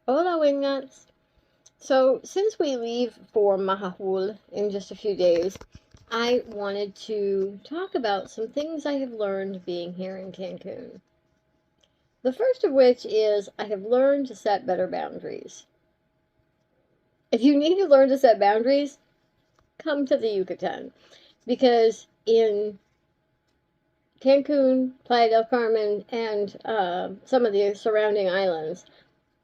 Hola, wingnut. So, since we leave for Mahahul in just a few days, I wanted to talk about some things I have learned being here in Cancun. The first of which is I have learned to set better boundaries. If you need to learn to set boundaries, come to the Yucatan. Because in Cancun, Playa del Carmen, and some of the surrounding islands,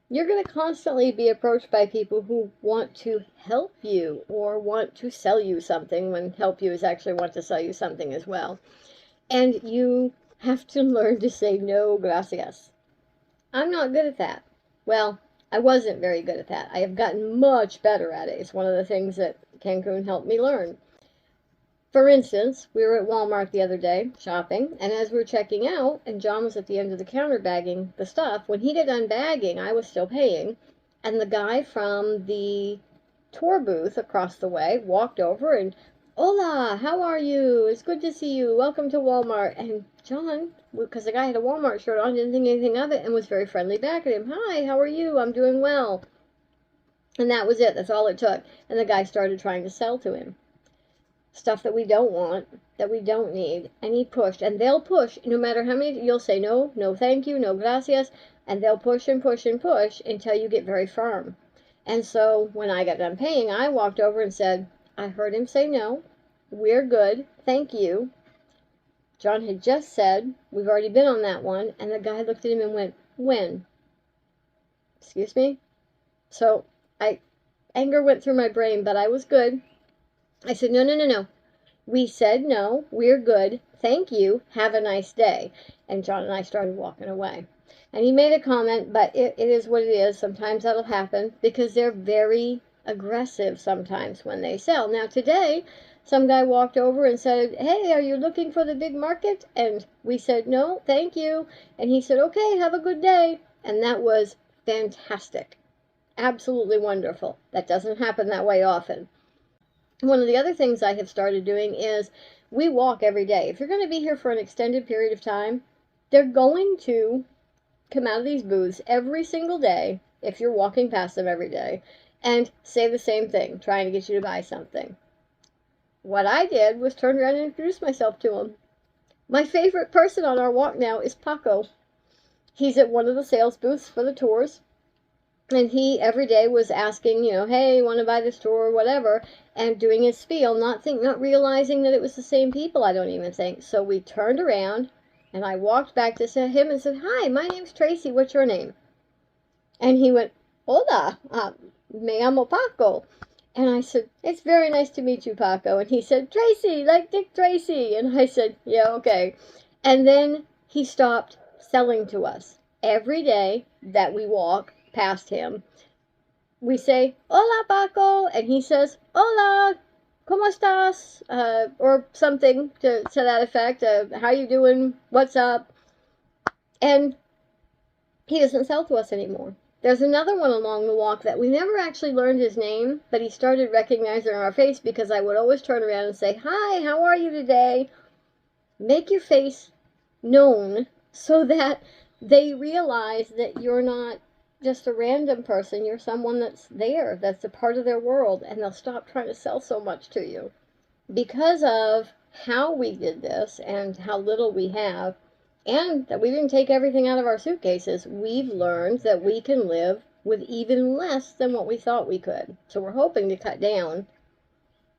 you're going to constantly be approached by people who want to help you or want to sell you something, when help you is actually want to sell you something as well. And you have to learn to say no, gracias. I'm not good at that. Well, I wasn't very good at that. I have gotten much better at it. It's one of the things that Cancun helped me learn. For instance, we were at Walmart the other day shopping, and as we were checking out, and John was at the end of the counter bagging the stuff, when he got done bagging, I was still paying, and the guy from the tour booth across the way walked over and, Hola, how are you? It's good to see you. Welcome to Walmart. And John, because the guy had a Walmart shirt on, didn't think anything of it and was very friendly back at him. Hi, how are you? I'm doing well. And that was it. That's all it took. And the guy started trying to sell to him stuff that we don't want, that we don't need, and he pushed, and they'll push, no matter how many, you'll say no, no thank you, no gracias, and they'll push and push and push until you get very firm. And so when I got done paying, I walked over and said, I heard him say no, we're good, thank you. John had just said, we've already been on that one, and the guy looked at him and went, when? Excuse me? So anger went through my brain, but I was good. I said, no, no, no, no. We said no, we're good, thank you, have a nice day. And John and I started walking away. And he made a comment, but it is what it is. Sometimes that'll happen because they're very aggressive sometimes when they sell. Now today, some guy walked over and said, hey, are you looking for the big market? And we said, no, thank you. And he said, okay, have a good day. And that was fantastic. Absolutely wonderful. That doesn't happen that way often. One of the other things I have started doing is we walk every day. If you're going to be here for an extended period of time, they're going to come out of these booths every single day, if you're walking past them every day, and say the same thing, trying to get you to buy something. What I did was turn around and introduce myself to them. My favorite person on our walk now is Paco. He's at one of the sales booths for the tours. And he every day was asking, hey, want to buy this tour or whatever, and doing his spiel, not realizing that it was the same people, I don't even think. So we turned around, and I walked back to him and said, hi, my name's Tracy, what's your name? And he went, hola, me llamo Paco. And I said, it's very nice to meet you, Paco. And he said, Tracy, like Dick Tracy. And I said, yeah, okay. And then he stopped selling to us. Every day that we walk past him, we say, hola, Paco. And he says, hola, ¿cómo estás? Or something to that effect. How you doing? What's up? And he doesn't sell to us anymore. There's another one along the walk that we never actually learned his name, but he started recognizing our face because I would always turn around and say, hi, how are you today? Make your face known so that they realize that you're not just a random person, you're someone that's there, that's a part of their world, and they'll stop trying to sell so much to you. Because of how we did this and how little we have, and that we didn't take everything out of our suitcases, we've learned that we can live with even less than what we thought we could. So we're hoping to cut down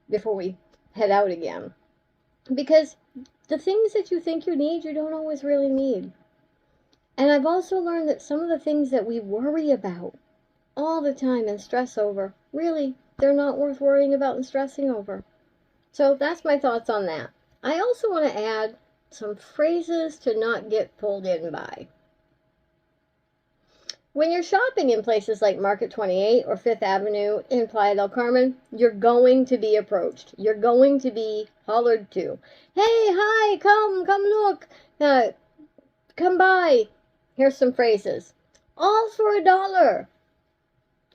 before we head out again. Because the things that you think you need, you don't always really need. And I've also learned that some of the things that we worry about all the time and stress over, really, they're not worth worrying about and stressing over. So that's my thoughts on that. I also want to add some phrases to not get pulled in by. When you're shopping in places like Market 28 or Fifth Avenue in Playa del Carmen, you're going to be approached. You're going to be hollered to. Hey, hi, come look, come by. Here's some phrases. All for $1.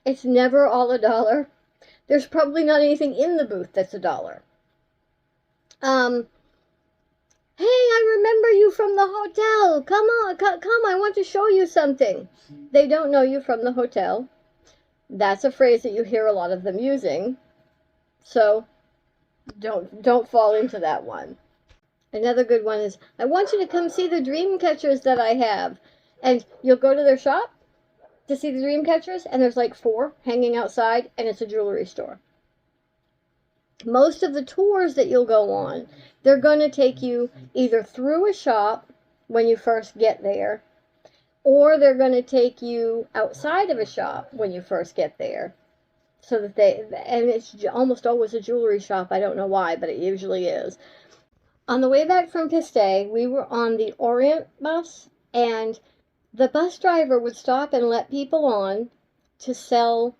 It's never all $1. There's probably not anything in the booth that's $1. Hey, I remember you from the hotel. Come on, come, I want to show you something. They don't know you from the hotel. That's a phrase that you hear a lot of them using. So don't fall into that one. Another good one is, I want you to come see the dream catchers that I have. And you'll go to their shop to see the dream catchers, and there's like 4 hanging outside, and it's a jewelry store. Most of the tours that you'll go on, they're going to take you either through a shop when you first get there, or they're going to take you outside of a shop when you first get there. So that and it's almost always a jewelry shop. I don't know why, but it usually is. On the way back from Piste, we were on the Orient bus, and the bus driver would stop and let people on to sell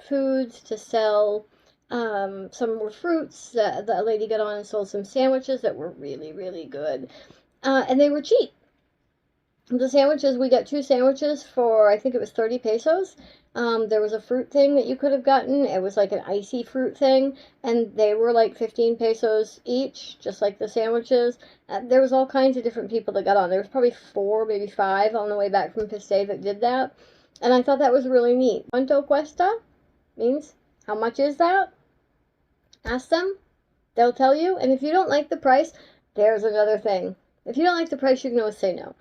foods, to sell some more fruits. The lady got on and sold some sandwiches that were really, really good. And they were cheap. The sandwiches, we got 2 sandwiches for, I think it was 30 pesos. There was a fruit thing that you could have gotten. It was like an icy fruit thing, and they were like 15 pesos each, just like the sandwiches. There was all kinds of different people that got on. There was probably 4, maybe 5 on the way back from Piste that did that. And I thought that was really neat. ¿Cuánto cuesta? Means, how much is that? Ask them. They'll tell you. And if you don't like the price, there's another thing. If you don't like the price, you can always say no.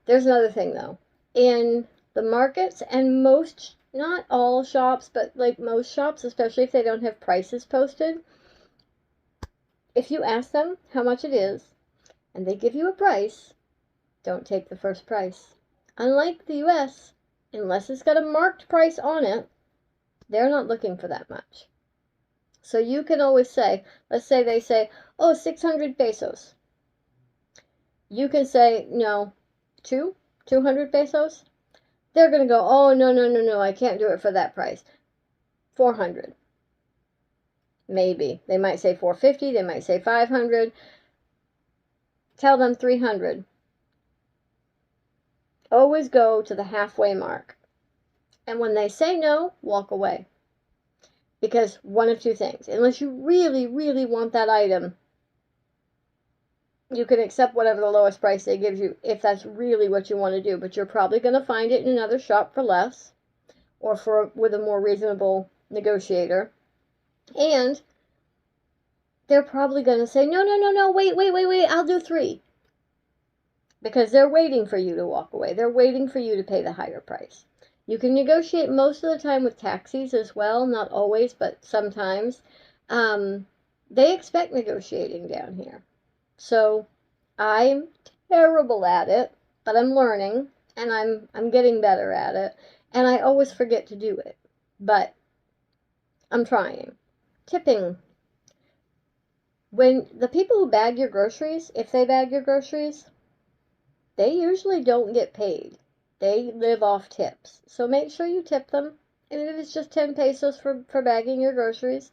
There's another thing, though. In the markets, and most, not all shops, but like most shops, especially if they don't have prices posted, if you ask them how much it is, and they give you a price, don't take the first price. Unlike the US, unless it's got a marked price on it, they're not looking for that much. So you can always say, let's say they say, oh, 600 pesos. You can say, no, 200 pesos. They're going to go, oh, no, I can't do it for that price. 400. Maybe. They might say 450, they might say 500. Tell them 300. Always go to the halfway mark. And when they say no, walk away. Because one of 2 things. Unless you really, really want that item, you can accept whatever the lowest price they give you if that's really what you want to do. But you're probably going to find it in another shop for less, or with a more reasonable negotiator. And they're probably going to say, no, wait, I'll do 3. Because they're waiting for you to walk away. They're waiting for you to pay the higher price. You can negotiate most of the time with taxis as well. Not always, but sometimes. They expect negotiating down here. So I'm terrible at it, but I'm learning, and I'm getting better at it. And I always forget to do it. But I'm trying. Tipping. When the people who bag your groceries, if they bag your groceries, they usually don't get paid. They live off tips. So make sure you tip them. And if it's just 10 pesos for bagging your groceries.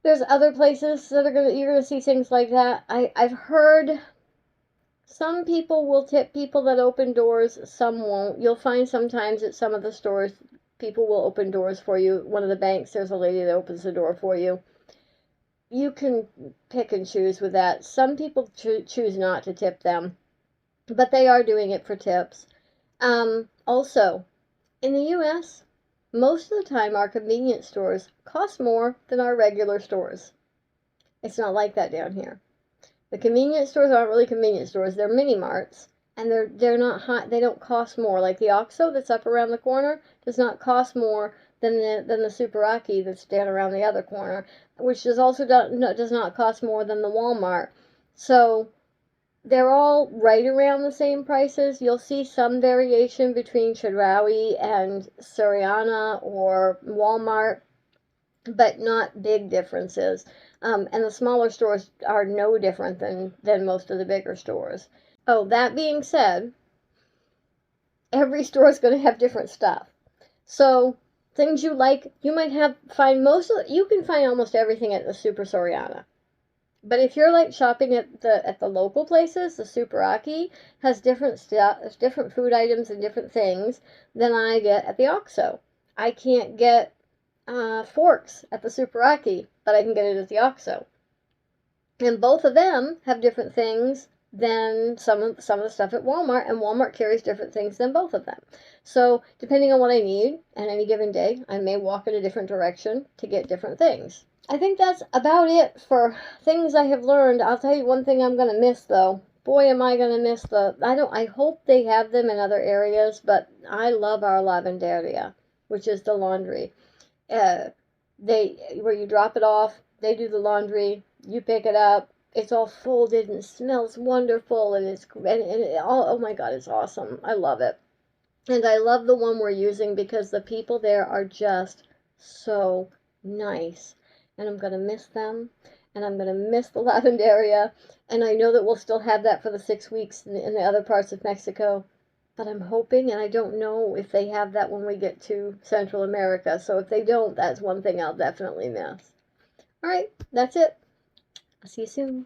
There's other places that you're gonna see things like that. I've heard some people will tip people that open doors, some won't. You'll find sometimes at some of the stores, people will open doors for you. One of the banks, there's a lady that opens the door for you. You can pick and choose with that. Some people choose not to tip them, but they are doing it for tips. Also, in the US, most of the time our convenience stores cost more than our regular stores. It's not like that down here. The convenience stores aren't really convenience stores, they're mini marts, and they're not high, they don't cost more. Like the OXXO that's up around the corner does not cost more than the Superaki that's down around the other corner, which does not cost more than the Walmart. So they're all right around the same prices. You'll see some variation between Chedraui and Soriana or Walmart, but not big differences. And the smaller stores are no different than most of the bigger stores. Oh, that being said, every store is going to have different stuff. So things you like, you might you can find almost everything at the Super Soriana. But if you're like shopping at the local places, the Superaki has different stuff, different food items and different things than I get at the OXXO. I can't get forks at the Superaki, but I can get it at the OXXO. And both of them have different things than some of the stuff at Walmart, and Walmart carries different things than both of them. So depending on what I need at any given day, I may walk in a different direction to get different things. I think that's about it for things I have learned. I'll tell you one thing I'm going to miss, though. Boy, am I going to miss I hope they have them in other areas, but I love our lavanderia, which is the laundry. uh, where you drop it off, they do the laundry, you pick it up, it's all folded and it smells wonderful, and oh my god, it's awesome. I love it. And I love the one we're using because the people there are just so nice. And I'm going to miss them. And I'm going to miss the lavenderia. And I know that we'll still have that for the 6 weeks in the other parts of Mexico. But I'm hoping, and I don't know if they have that when we get to Central America. So if they don't, that's one thing I'll definitely miss. All right, that's it. I'll see you soon.